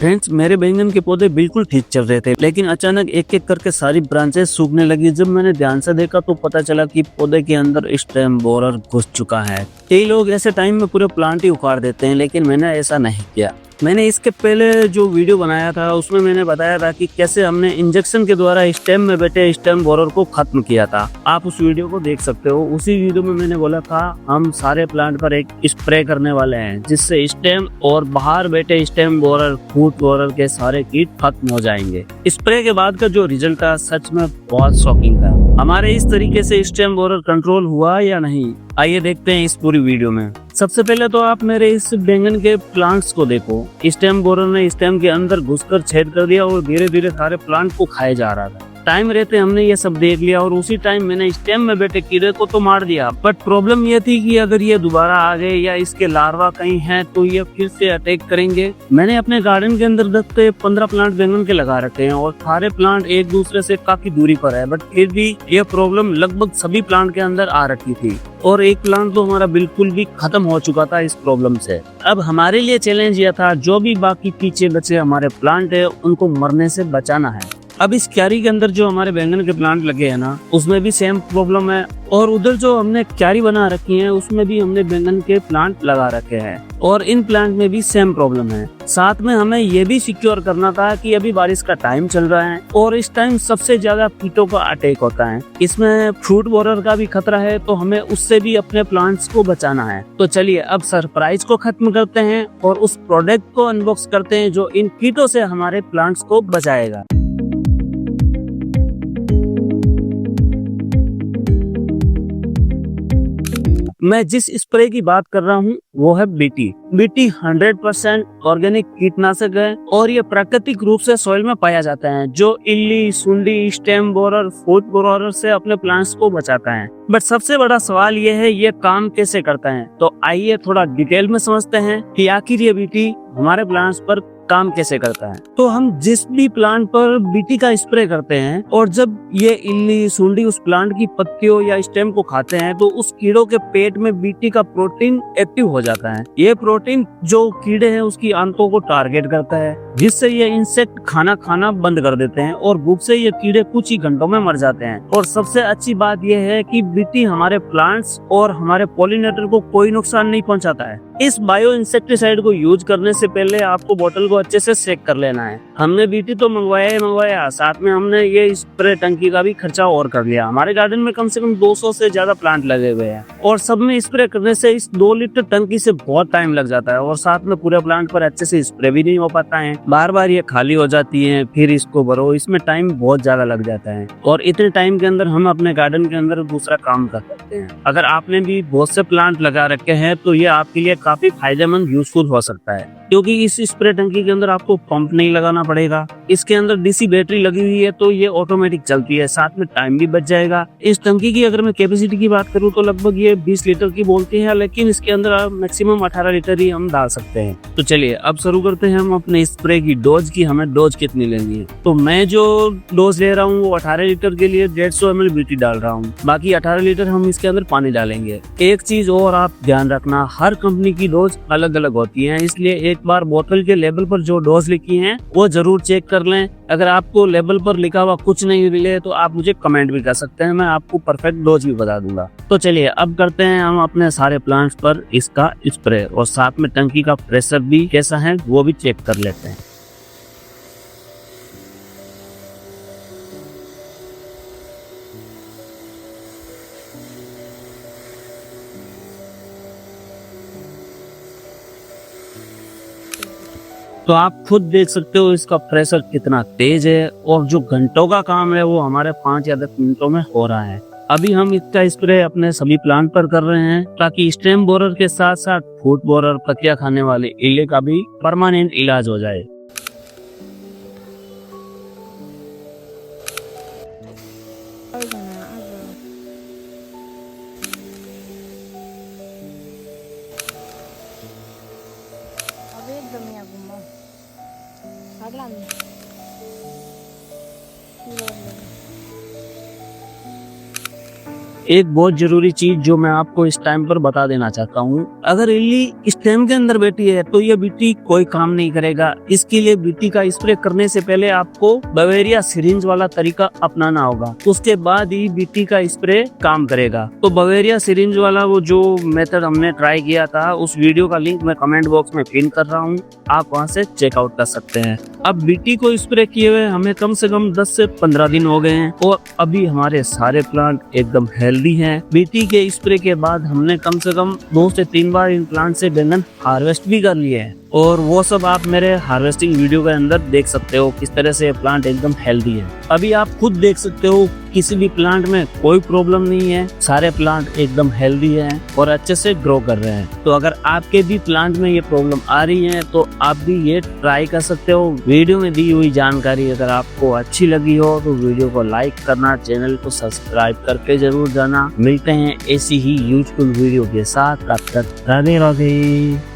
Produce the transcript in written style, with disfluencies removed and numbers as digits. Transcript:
Friends, मेरे बैंगन के पौधे बिल्कुल ठीक चल रहे थे, लेकिन अचानक एक एक करके सारी ब्रांचेस सूखने लगी। जब मैंने ध्यान से देखा तो पता चला कि पौधे के अंदर स्टेम बोरर घुस चुका है। कई लोग ऐसे टाइम में पूरे प्लांट ही उखाड़ देते हैं, लेकिन मैंने ऐसा नहीं किया। मैंने इसके पहले जो वीडियो बनाया था उसमें मैंने बताया था कि कैसे हमने इंजेक्शन के द्वारा स्टेम में बैठे स्टेम बोरर को खत्म किया था। आप उस वीडियो को देख सकते हो। उसी वीडियो में मैंने बोला था हम सारे प्लांट पर एक स्प्रे करने वाले हैं, जिससे स्टेम और बाहर बैठे स्टेम बोरर, फूट बोरर के सारे कीट खत्म हो जाएंगे। स्प्रे के बाद का जो रिजल्ट था सच में बहुत शॉकिंग था। हमारे इस तरीके से स्टेम बोरर कंट्रोल हुआ या नहीं, आइए देखते हैं इस पूरी वीडियो में। सबसे पहले तो आप मेरे इस बैंगन के प्लांट्स को देखो। स्टेम बोरर ने स्टेम के अंदर घुसकर छेद कर दिया और धीरे धीरे सारे प्लांट को खाए जा रहा था। टाइम रहते हमने ये सब देख लिया और उसी टाइम मैंने स्टेम में बैठे कीड़े को तो मार दिया। बट प्रॉब्लम ये थी कि अगर ये दोबारा आ गए या इसके लार्वा कहीं हैं तो ये फिर से अटैक करेंगे। मैंने अपने गार्डन के अंदर तक 15 प्लांट बैंगन के लगा रखे हैं और सारे प्लांट एक दूसरे से काफी दूरी पर है, बट फिर भी ये प्रॉब्लम लगभग सभी प्लांट के अंदर आ रखी थी और एक प्लांट तो हमारा बिल्कुल भी खत्म हो चुका था इस प्रॉब्लम से। अब हमारे लिए चैलेंज ये था जो भी बाकी पीछे बचे हमारे प्लांट है उनको मरने से बचाना है। अब इस क्यारी के अंदर जो हमारे बैंगन के प्लांट लगे हैं ना, उसमें भी सेम प्रॉब्लम है और उधर जो हमने क्यारी बना रखी है उसमें भी हमने बैंगन के प्लांट लगा रखे हैं और इन प्लांट में भी सेम प्रॉब्लम है। साथ में हमें ये भी सिक्योर करना था कि अभी बारिश का टाइम चल रहा है और इस टाइम सबसे ज्यादा कीटों का अटैक होता है। इसमें फ्रूट बोरर का भी खतरा है, तो हमें उससे भी अपने प्लांट्स को बचाना है। तो चलिए अब सरप्राइज को खत्म करते हैं और उस प्रोडक्ट को अनबॉक्स करते हैं जो इन कीटों से हमारे प्लांट्स को बचाएगा। मैं जिस स्प्रे की बात कर रहा हूँ वो है बीटी। बीटी 100% ऑर्गेनिक कीटनाशक है और ये प्राकृतिक रूप से सॉइल में पाया जाता है, जो इल्ली, सुंडी, स्टेम बोरर, फूट बोरर से अपने प्लांट्स को बचाता है। बट सबसे बड़ा सवाल ये है ये काम कैसे करता है। तो आइए थोड़ा डिटेल में समझते हैं कि आखिर ये बीटी हमारे प्लांट्स पर काम कैसे करता है। तो हम जिस भी प्लांट पर बीटी का स्प्रे करते हैं और जब ये इल्ली, सुंडी उस प्लांट की पत्तियों या स्टेम को खाते हैं तो उस कीड़ों के पेट में बीटी का प्रोटीन एक्टिव हो जाता है। ये प्रोटीन जो कीड़े हैं उसकी आंतों को टारगेट करता है, जिससे ये इंसेक्ट खाना बंद कर देते हैं और भूख से ये कीड़े कुछ ही घंटों में मर जाते हैं। और सबसे अच्छी बात यह है कि बीटी हमारे प्लांट्स और हमारे पॉलिनेटर को कोई नुकसान नहीं पहुंचाता है। इस बायो इंसेक्टिसाइड को यूज करने से पहले आपको बोतल को अच्छे से सेक कर लेना है। हमने बीटी तो मंगवाया, साथ में हमने ये स्प्रे टंकी का भी खर्चा और कर लिया। हमारे गार्डन में कम से कम 200 से ज्यादा प्लांट लगे हुए हैं और सब में स्प्रे करने से इस 2 लीटर टंकी से बहुत टाइम लग जाता है और साथ में पूरे प्लांट पर अच्छे से स्प्रे भी नहीं हो पाता है। बार बार ये खाली हो जाती है, फिर इसको भरो, इसमें टाइम बहुत ज्यादा लग जाता है और इतने टाइम के अंदर हम अपने गार्डन के अंदर दूसरा काम कर सकते हैं। अगर आपने भी बहुत से प्लांट लगा रखे हैं तो ये आपके लिए काफी फायदेमंद, यूजफुल हो सकता है, क्योंकि इस स्प्रे टंकी के अंदर आपको पंप नहीं लगाना पड़ेगा। इसके अंदर डीसी बैटरी लगी हुई है तो ये ऑटोमेटिक चलती है, साथ में टाइम भी बच जाएगा। इस टंकी की अगर मैं कैपेसिटी की बात करूं तो लगभग ये 20 लीटर की बोलती है, लेकिन इसके अंदर मैक्सिमम 18 लीटर ही हम डाल सकते हैं। तो चलिए अब शुरू करते हैं हम अपने स्प्रे की डोज की, हमें डोज कितनी लेनी है। तो मैं जो डोज ले रहा हूँ वो 18 लीटर के लिए 150 ml बीटी डाल रहा हूँ, बाकी 18 लीटर हम इसके अंदर पानी डालेंगे। एक चीज और आप ध्यान रखना, हर कंपनी की डोज अलग अलग होती है, इसलिए एक बार बोतल के लेबल पर जो डोज लिखी है वो जरूर चेक कर लें। अगर आपको लेबल पर लिखा हुआ कुछ नहीं मिले तो आप मुझे कमेंट भी कर सकते हैं, मैं आपको परफेक्ट डोज भी बता दूंगा। तो चलिए अब करते हैं हम अपने सारे प्लांट्स पर इसका स्प्रे और साथ में टंकी का प्रेशर भी कैसा है वो भी चेक कर लेते हैं। तो आप खुद देख सकते हो इसका प्रेशर कितना तेज है और जो घंटों का काम है वो हमारे 5 या 10 मिनटों में हो रहा है। अभी हम इसका स्प्रे अपने सभी प्लांट पर कर रहे हैं ताकि स्टेम बोरर के साथ साथ फूट बोरर, पत्तियां खाने वाले इल्ली का भी परमानेंट इलाज हो जाए। एक बहुत जरूरी चीज जो मैं आपको इस टाइम पर बता देना चाहता हूँ, अगर इल्ली स्टेम के अंदर बैठी है तो ये बीटी कोई काम नहीं करेगा। इसके लिए बीटी का स्प्रे करने से पहले आपको बवेरिया सिरिंज वाला तरीका अपनाना होगा, उसके बाद ही बीटी का स्प्रे काम करेगा। तो बवेरिया सिरिंज वाला वो जो मेथड हमने ट्राई किया था, उस वीडियो का लिंक मैं कमेंट बॉक्स में पिन कर रहा हूँ, आप वहाँ से चेकआउट कर सकते हैं। अब बीटी को स्प्रे किए हुए हमें कम से कम 10 से 15 दिन हो गए हैं और अभी हमारे सारे प्लांट एकदम हेल्दी हैं। बीटी के स्प्रे के बाद हमने कम से कम 2 से 3 बार इन प्लांट से डेंगन हार्वेस्ट भी कर लिए हैं और वो सब आप मेरे हार्वेस्टिंग वीडियो के अंदर देख सकते हो किस तरह से प्लांट एकदम हेल्दी है। अभी आप खुद देख सकते हो किसी भी प्लांट में कोई प्रॉब्लम नहीं है, सारे प्लांट एकदम हेल्दी हैं और अच्छे से ग्रो कर रहे हैं। तो अगर आपके भी प्लांट में ये प्रॉब्लम आ रही है तो आप भी ये ट्राई कर सकते हो। वीडियो में दी हुई जानकारी अगर आपको अच्छी लगी हो तो वीडियो को लाइक करना, चैनल को सब्सक्राइब करके जरूर जाना। मिलते हैं ऐसी ही यूजफुल वीडियो के साथ, तब तक राधे राधे।